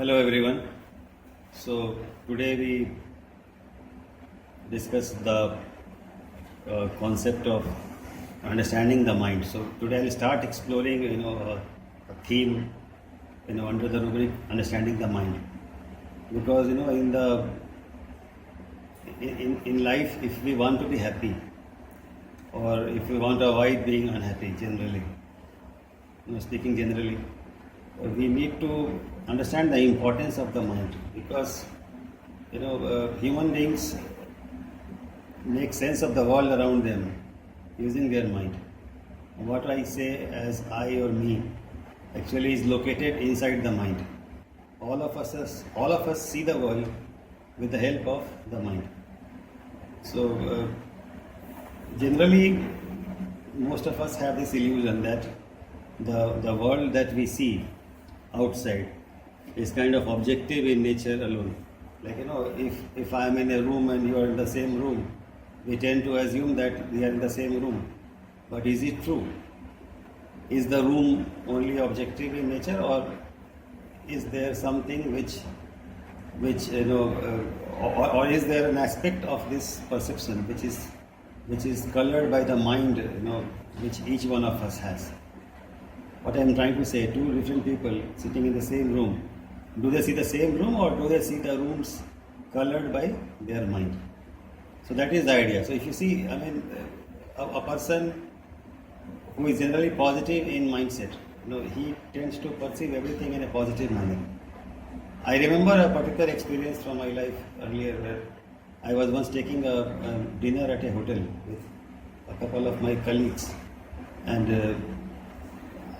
Hello everyone. So today we discuss the concept of understanding the mind. So today I'll start exploring a theme under the rubric understanding the mind, because in life, if we want to be happy or if we want to avoid being unhappy, generally, speaking generally, we need to understand the importance of the mind, because human beings make sense of the world around them using their mind. What I say as I or me actually is located inside the mind. All of us see the world with the help of the mind. So generally, most of us have this illusion that the world that we see outside is kind of objective in nature alone. Like, if I am in a room and you are in the same room, we tend to assume that we are in the same room. But is it true? Is the room only objective in nature, or is there something which or is there an aspect of this perception which is colored by the mind, which each one of us has? What I am trying to say, two different people sitting in the same room, do they see the same room, or do they see the rooms colored by their mind? So that is the idea. So if you see, a person who is generally positive in mindset, he tends to perceive everything in a positive manner. I remember a particular experience from my life earlier, where I was once taking a dinner at a hotel with a couple of my colleagues, and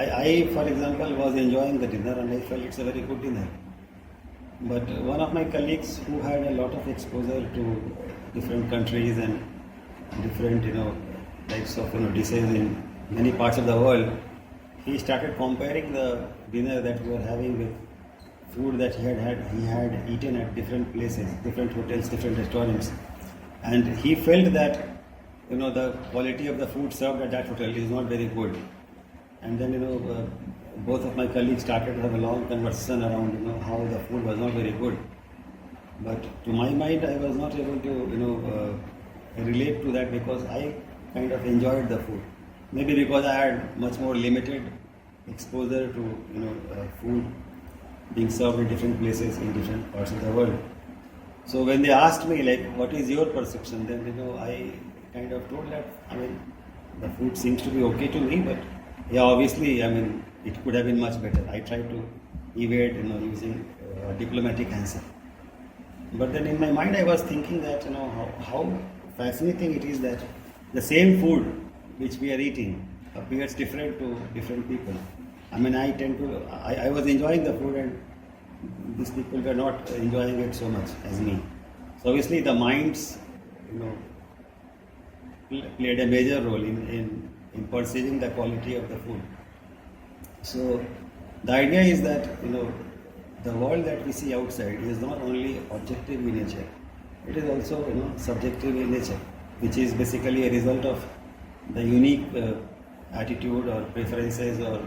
I, for example, was enjoying the dinner and I felt it's a very good dinner. But one of my colleagues, who had a lot of exposure to different countries and different, types of dishes in many parts of the world, he started comparing the dinner that we were having with food that he had eaten at different places, different hotels, different restaurants, and he felt that the quality of the food served at that hotel is not very good. And then both of my colleagues started to have a long conversation around how the food was not very good. But to my mind, I was not able to relate to that, because I kind of enjoyed the food. Maybe because I had much more limited exposure to food being served in different places in different parts of the world. So when they asked me, like, what is your perception, then I kind of told that the food seems to be okay to me, but yeah, obviously, it could have been much better. I tried to evade, using a diplomatic answer. But then in my mind, I was thinking that, how fascinating it is that the same food which we are eating appears different to different people. I was enjoying the food, and these people were not enjoying it so much as me. So obviously, the minds, played a major role in perceiving the quality of the food. So the idea is that the world that we see outside is not only objective in nature, it is also subjective in nature, which is basically a result of the unique attitude or preferences or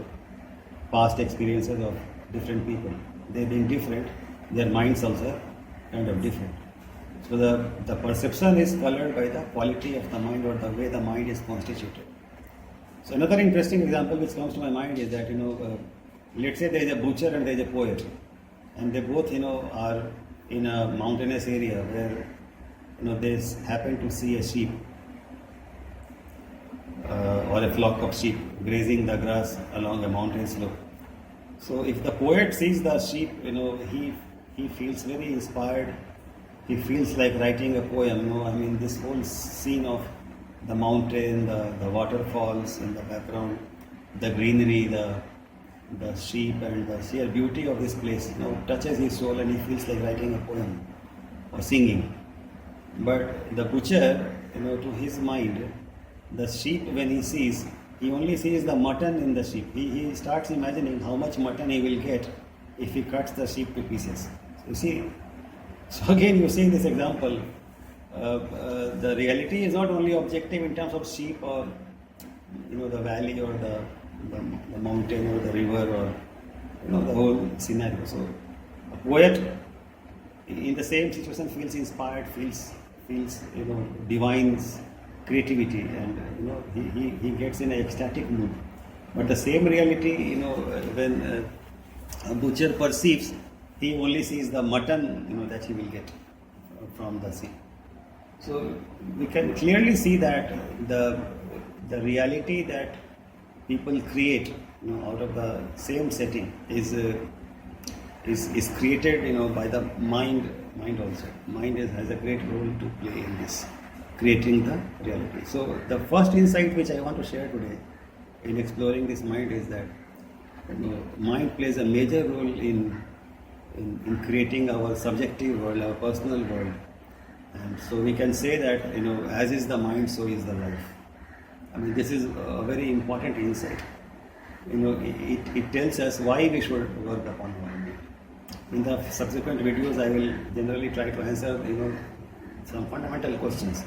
past experiences of different people. They being different, their minds also are kind of different. So the perception is colored by the quality of the mind, or the way the mind is constituted. So another interesting example which comes to my mind is that let's say there is a butcher and there is a poet, and they both are in a mountainous area where they happen to see a sheep or a flock of sheep grazing the grass along a mountain slope. So if the poet sees the sheep, he feels very inspired. He feels like writing a poem. This whole scene of the mountain, the waterfalls in the background, the greenery, the sheep, and the sheer beauty of this place, touches his soul, and he feels like writing a poem or singing. But the butcher, to his mind, the sheep, when he sees, he only sees the mutton in the sheep. He starts imagining how much mutton he will get if he cuts the sheep to pieces. You see, so again you see this example. The reality is not only objective in terms of sheep or the valley or the mountain or the river or the whole scenario. So a poet in the same situation feels inspired, feels divines creativity, and he gets in an ecstatic mood. But the same reality, when a butcher perceives, he only sees the mutton, that he will get from the sea. So we can clearly see that the reality that people create, out of the same setting is created, by the mind also. Mind has a great role to play in this creating the reality. So the first insight which I want to share today in exploring this mind is that mind plays a major role in creating our subjective world, our personal world. And so we can say that, as is the mind, so is the life. I mean, this is a very important insight. It tells us why we should work upon our mind. In the subsequent videos, I will generally try to answer, some fundamental questions.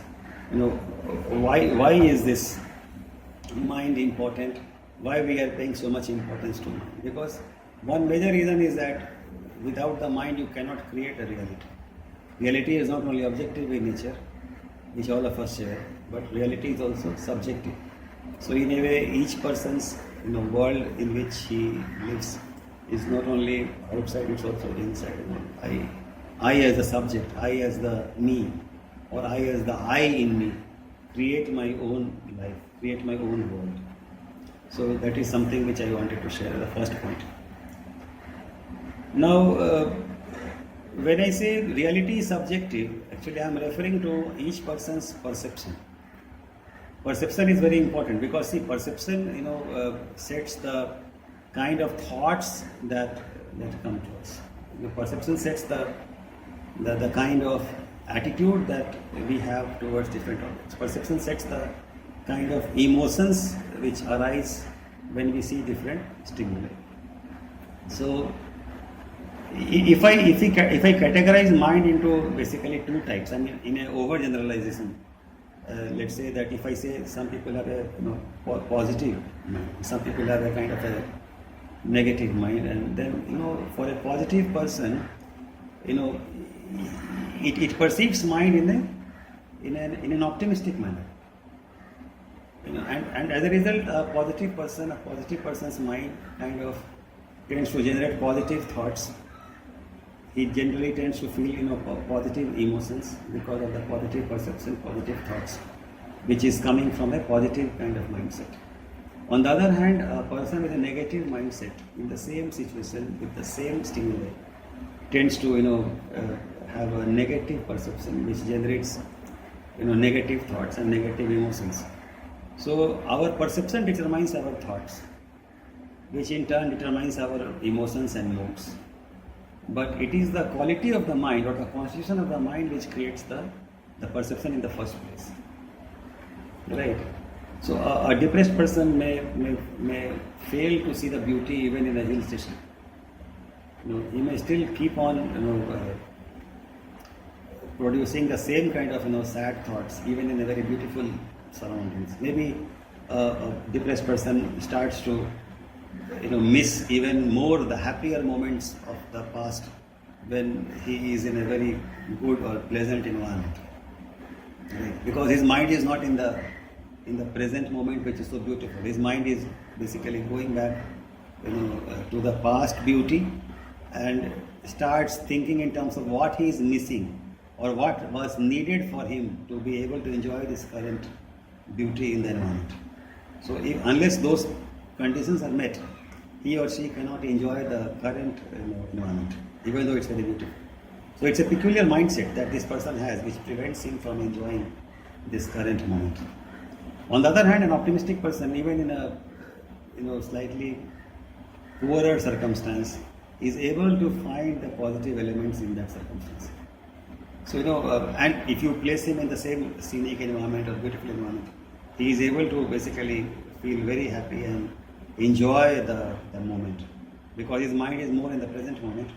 Why is this mind important? Why we are paying so much importance to mind? Because one major reason is that without the mind, you cannot create a reality. Reality is not only objective in nature, which all of us share, but reality is also subjective. So in a way, each person's world in which he lives is not only outside, it's also inside. I as the subject, I as the me, or I as the I in me, create my own life, create my own world. So that is something which I wanted to share, the first point. Now, when I say reality is subjective, actually I am referring to each person's perception. Perception is very important because see, perception, sets the kind of thoughts that come to us. The perception sets the kind of attitude that we have towards different objects. Perception sets the kind of emotions which arise when we see different stimuli. So, if I categorize mind into basically two types, I mean, in an overgeneralization, let's say that if I say some people have a positive mind, some people have a kind of a negative mind, and then for a positive person, it perceives mind in an optimistic manner. And as a result, a positive person's mind kind of tends to generate positive thoughts. He generally tends to feel, positive emotions because of the positive perception, positive thoughts, which is coming from a positive kind of mindset. On the other hand, a person with a negative mindset in the same situation with the same stimuli tends to, have a negative perception, which generates, negative thoughts and negative emotions. So our perception determines our thoughts, which in turn determines our emotions and moods. But it is the quality of the mind or the constitution of the mind which creates the perception in the first place. Right? So a depressed person may fail to see the beauty even in a hill station. He may still keep on producing the same kind of sad thoughts even in a very beautiful surroundings. Maybe a depressed person starts to miss even more the happier moments of the past when he is in a very good or pleasant environment, right? Because his mind is not in the present moment, which is so beautiful. His mind is basically going back to the past beauty and starts thinking in terms of what he is missing or what was needed for him to be able to enjoy this current beauty in the environment. So unless those conditions are met, he or she cannot enjoy the current environment, even though it's very beautiful. So it's a peculiar mindset that this person has, which prevents him from enjoying this current moment. On the other hand, an optimistic person, even in a slightly poorer circumstance, is able to find the positive elements in that circumstance. So and if you place him in the same scenic environment or beautiful environment, he is able to basically feel very happy and enjoy the moment, because his mind is more in the present moment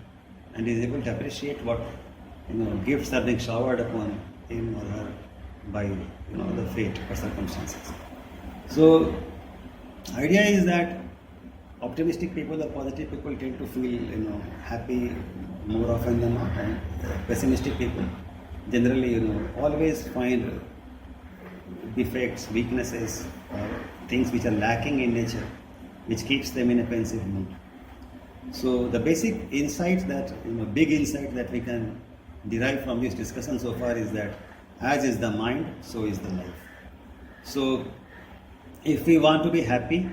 and is able to appreciate what gifts are being showered upon him or her by the fate or circumstances. So idea is that optimistic people or positive people tend to feel happy more often than not, and pessimistic people generally always find defects, weaknesses, or things which are lacking in nature, which keeps them in a pensive mood. So the basic insights that big insight that we can derive from this discussion so far is that as is the mind, so is the life. So if we want to be happy,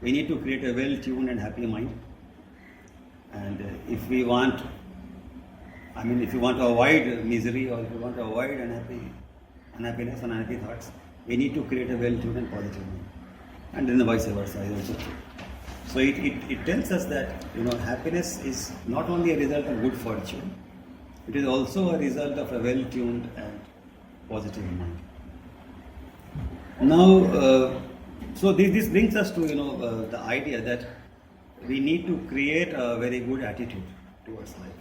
we need to create a well-tuned and happy mind. And if you want to avoid misery, or if you want to avoid unhappiness and unhappy thoughts, we need to create a well-tuned and positive mind. And then the vice versa is also true. So it tells us that happiness is not only a result of good fortune, it is also a result of a well-tuned and positive mind. Now, so this brings us to the idea that we need to create a very good attitude towards life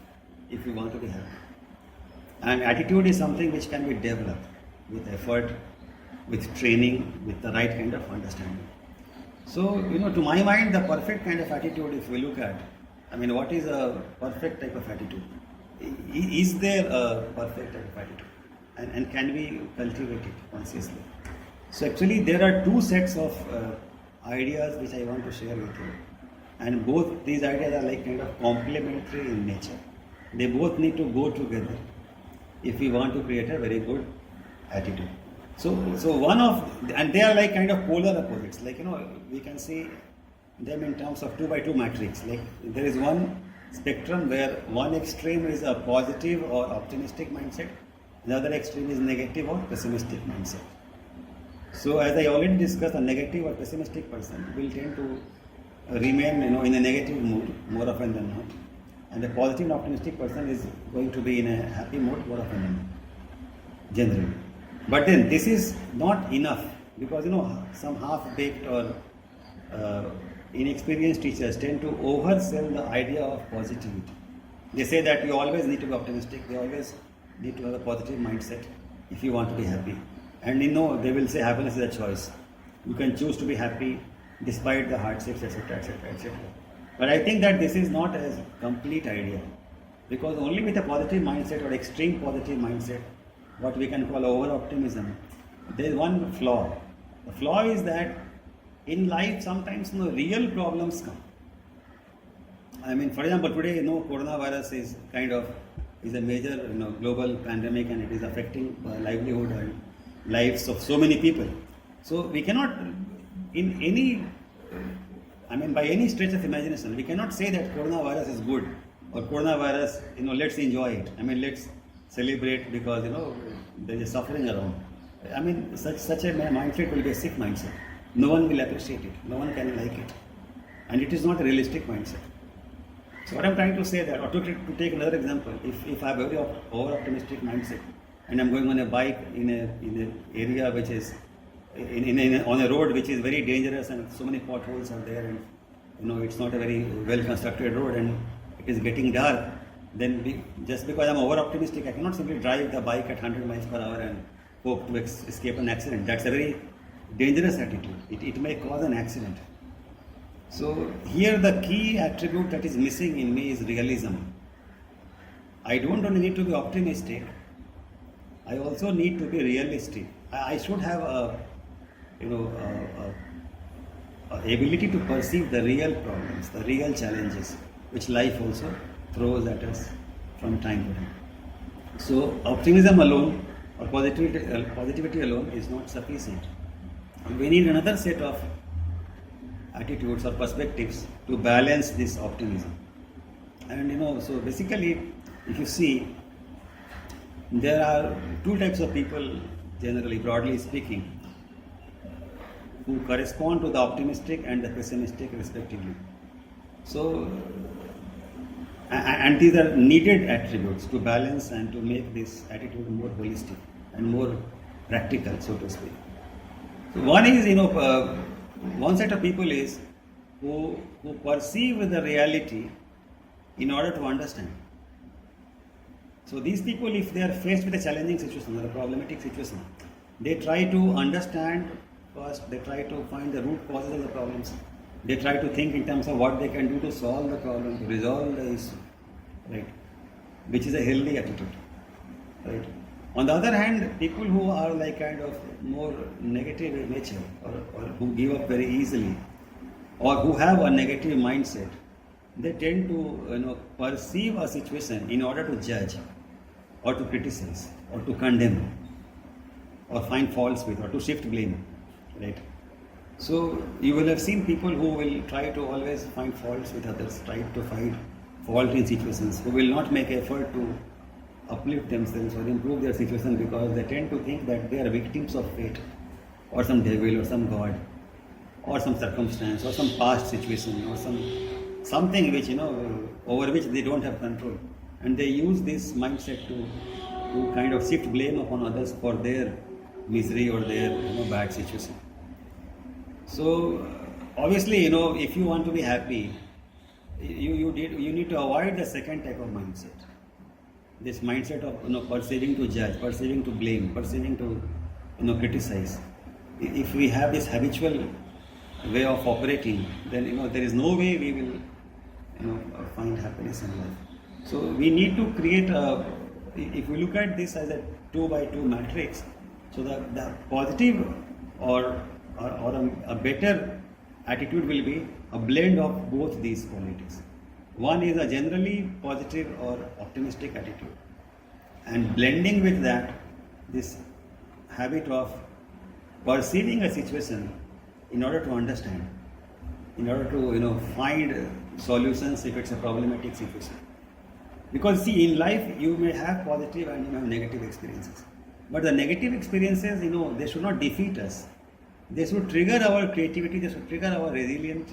if we want to be happy. And attitude is something which can be developed with effort, with training, with the right kind of understanding. So, to my mind, the perfect kind of attitude, if we look at, what is a perfect type of attitude? Is there a perfect type of attitude? And can we cultivate it consciously? So actually, there are two sets of ideas which I want to share with you. And both these ideas are like kind of complementary in nature. They both need to go together if we want to create a very good attitude. So and they are like kind of polar opposites. Like, we can see them in terms of 2 by 2 matrix. Like there is one spectrum where one extreme is a positive or optimistic mindset, the other extreme is negative or pessimistic mindset. So as I already discussed, a negative or pessimistic person will tend to remain in a negative mood more often than not, and a positive and optimistic person is going to be in a happy mood more often than not, generally. But then this is not enough, because some half-baked or inexperienced teachers tend to oversell the idea of positivity. They say that you always need to be optimistic, you always need to have a positive mindset if you want to be happy. And they will say happiness is a choice. You can choose to be happy despite the hardships, etc., etc., etc. But I think that this is not a complete idea, because only with a positive mindset or extreme positive mindset, what we can call over-optimism, there is one flaw. The flaw is that in life sometimes real problems come. For example, today coronavirus is a major global pandemic, and it is affecting livelihood and lives of so many people. So we cannot, by any stretch of imagination, we cannot say that coronavirus is good, or coronavirus, let's enjoy it. Let's celebrate because there is suffering around. Such a mindset will be a sick mindset. No one will appreciate it. No one can like it, and it is not a realistic mindset. So what I'm trying to say that, or to take another example, if I have a very over-optimistic mindset, and I'm going on a bike in an area which is on a road which is very dangerous, and so many potholes are there, and it's not a very well constructed road, and it is getting dark, then just because I'm over optimistic, I cannot simply drive the bike at 100 miles per hour and hope to escape an accident. That's a very dangerous attitude. It may cause an accident. So here the key attribute that is missing in me is realism. I don't only need to be optimistic, I also need to be realistic. I should have a ability to perceive the real problems, the real challenges, which life also throws at us from time to time. So optimism alone or positivity alone is not sufficient. We need another set of attitudes or perspectives to balance this optimism. And so basically, if you see, there are two types of people, generally, broadly speaking, who correspond to the optimistic and the pessimistic respectively. So, and these are needed attributes to balance and to make this attitude more holistic and more practical, so to speak. So one is, one set of people is who perceive the reality in order to understand. So these people, if they are faced with a challenging situation or a problematic situation, they try to understand first, they try to find the root causes of the problems, They try to think in terms of what they can do to solve the problem, to resolve the issue, right? Which is a healthy attitude, right? On the other hand, people who are like kind of more negative in nature, or who give up very easily, or who have a negative mindset, they tend to perceive a situation in order to judge, or to criticize, or to condemn, or find faults with, or to shift blame, right? So you will have seen people who will try to always find faults with others, try to find fault in situations, who will not make effort to uplift themselves or improve their situation, because they tend to think that they are victims of fate, or some devil, or some god, or some circumstance, or some past situation, or something which over which they don't have control, and they use this mindset to kind of shift blame upon others for their misery or their bad situation. So obviously, if you want to be happy, you need to avoid the second type of mindset. This mindset of perceiving to judge, perceiving to blame, perceiving to criticize. If we have this habitual way of operating, then there is no way we will find happiness in life. So we need to create if we look at this as a 2x2 matrix, so the positive or a better attitude will be a blend of both these qualities. One is a generally positive or optimistic attitude, and blending with that, this habit of perceiving a situation in order to understand, in order to find solutions if it's a problematic situation. Because see, in life you may have positive and you have negative experiences, but the negative experiences, they should not defeat us. They should trigger our creativity, they should trigger our resilient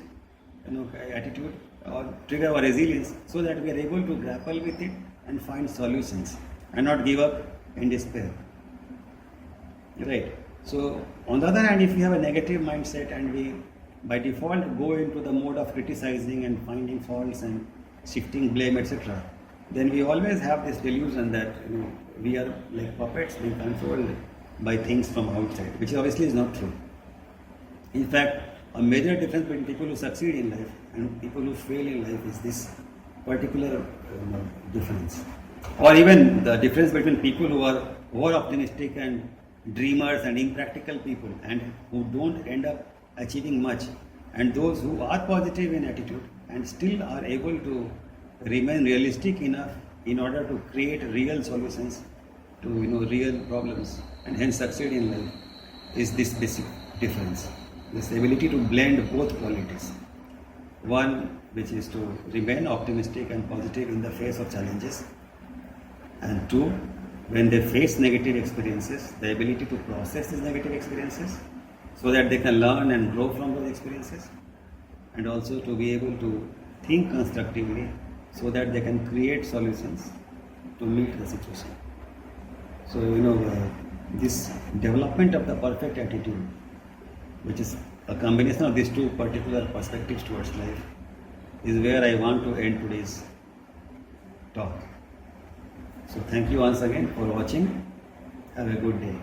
attitude, or trigger our resilience, so that we are able to grapple with it and find solutions and not give up in despair. Right? So on the other hand, if we have a negative mindset and we by default go into the mode of criticizing and finding faults and shifting blame, etc., then we always have this delusion that we are like puppets being controlled by things from outside, which obviously is not true. In fact, a major difference between people who succeed in life and people who fail in life is this particular difference. Or even the difference between people who are over optimistic and dreamers and impractical people and who don't end up achieving much, and those who are positive in attitude and still are able to remain realistic enough in order to create real solutions to real problems and hence succeed in life, is this basic difference. This ability to blend both qualities. One which is to remain optimistic and positive in the face of challenges, and two, when they face negative experiences, the ability to process these negative experiences so that they can learn and grow from those experiences, and also to be able to think constructively so that they can create solutions to meet the situation. So this development of the perfect attitude, which is a combination of these two particular perspectives towards life, is where I want to end today's talk. So thank you once again for watching. Have a good day.